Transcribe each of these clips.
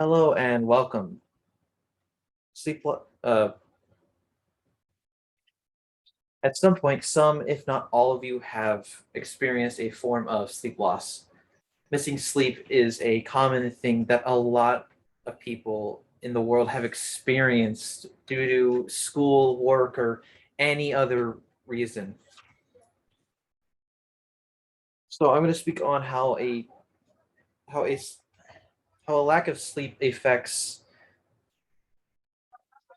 Hello and welcome. Sleep, at some point, some, if not all of you, have experienced a form of sleep loss. Missing sleep is a common thing that a lot of people in the world have experienced due to school, work, or any other reason. So I'm going to speak on how a how a lack of sleep affects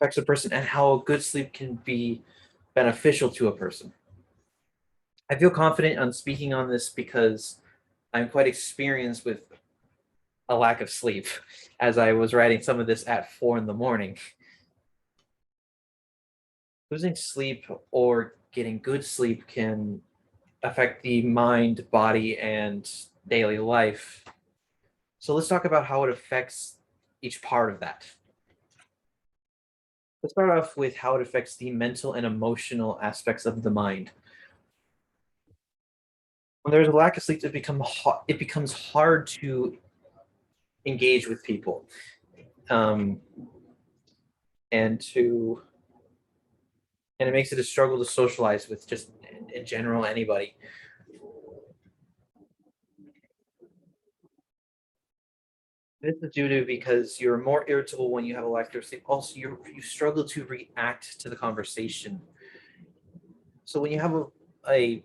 a person and how good sleep can be beneficial to a person. I feel confident on speaking on this because I'm quite experienced with a lack of sleep, as I was writing some of this at 4 in the morning. Losing sleep or getting good sleep can affect the mind, body, and daily life. So let's talk about how it affects each part of that. Let's start off with how it affects the mental and emotional aspects of the mind. When there's a lack of sleep, it becomes hard to engage with people, um, and to and it makes it a struggle to socialize with just in general anybody. This is due to because you're more irritable when you have a lack of sleep. Also, you struggle to react to the conversation. So when you have a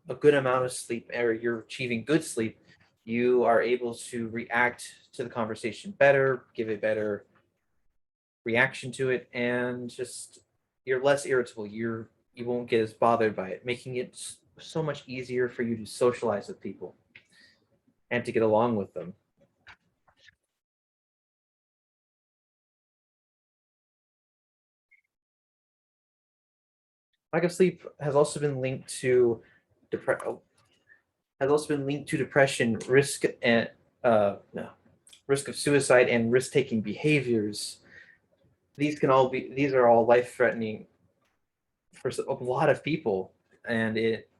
a good amount of sleep or you're achieving good sleep, you are able to react to the conversation better, give a better reaction to it, and just you're less irritable. You won't get as bothered by it, making it so much easier for you to socialize with people and to get along with them. Lack of sleep has also been linked to depre- has also been linked to depression, no, risk of suicide, and risk-taking behaviors. These are all life-threatening for a lot of people, and it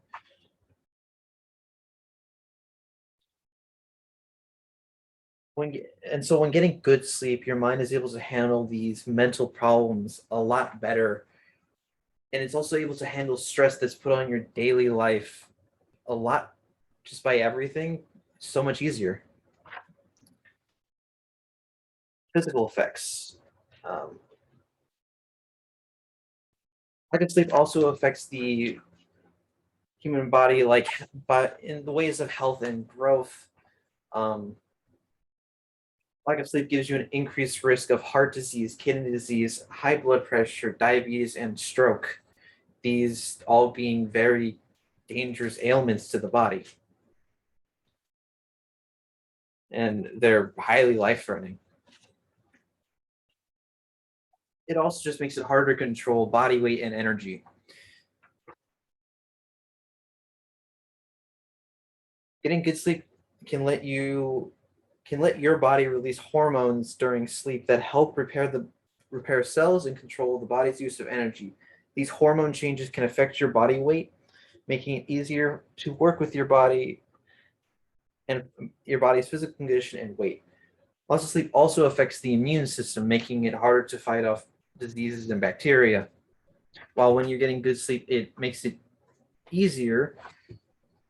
when and so when getting good sleep, your mind is able to handle these mental problems a lot better, and it's also able to handle stress that's put on your daily life a lot just by everything so much easier. Physical effects. Um, Lack of sleep also affects the human body, but in the ways of health and growth. Um, Lack of sleep gives you an increased risk of heart disease, kidney disease, high blood pressure, diabetes, and stroke. These all being very dangerous ailments to the body, and they're highly life threatening. It also just makes it harder to control body weight and energy. Getting good sleep can let you can let your body release hormones during sleep that help repair cells and control the body's use of energy. These hormone changes can affect your body weight, making it easier to work with your body and your body's physical condition and weight. Loss of sleep also affects the immune system, making it harder to fight off diseases and bacteria. While when you're getting good sleep, it makes it easier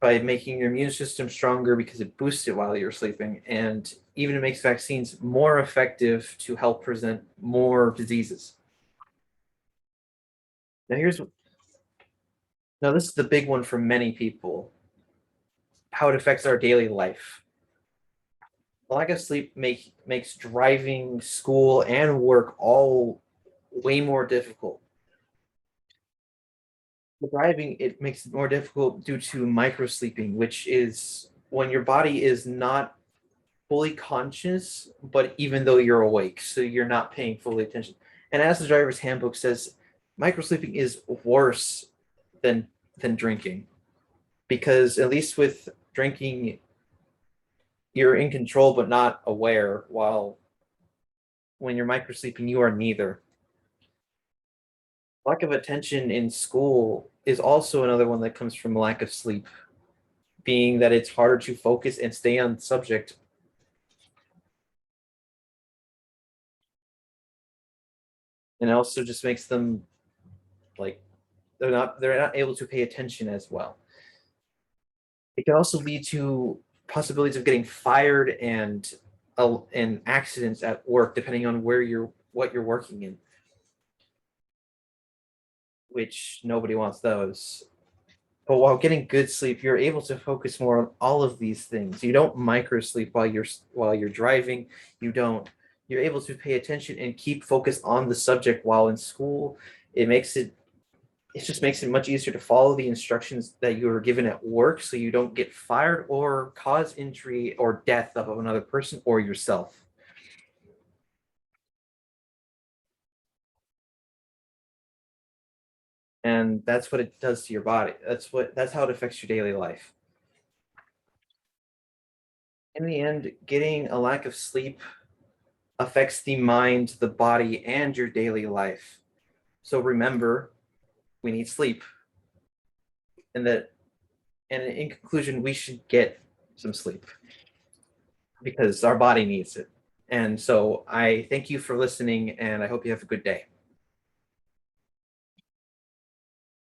by making your immune system stronger because it boosts it while you're sleeping, and even it makes vaccines more effective to help prevent more diseases. Now here's now this is the big one for many people: how it affects our daily life. The lack of sleep makes driving, school, and work all way more difficult. The driving, it makes it more difficult due to microsleeping, which is when your body is not fully conscious, but even though you're awake, so you're not paying fully attention. And as the driver's handbook says, microsleeping is worse than drinking, because at least with drinking, you're in control but not aware, while when you're microsleeping, you are neither. Lack of attention in school is also another one that comes from lack of sleep, being that it's harder to focus and stay on subject. And it also just makes them like they're not able to pay attention as well. It can also lead to possibilities of getting fired and accidents at work, depending on what you're working in, which nobody wants those. But while getting good sleep, you're able to focus more on all of these things. You don't micro sleep while you're driving. You don't. You're able to pay attention and keep focused on the subject while in school. It makes it just makes it much easier to follow the instructions that you were given at work so you don't get fired or cause injury or death of another person or yourself. And that's what it does to your body. That's how it affects your daily life. In the end, getting a lack of sleep affects the mind, the body, and your daily life. So remember, we need sleep. And that and in conclusion, we should get some sleep because our body needs it. And so I thank you for listening and I hope you have a good day.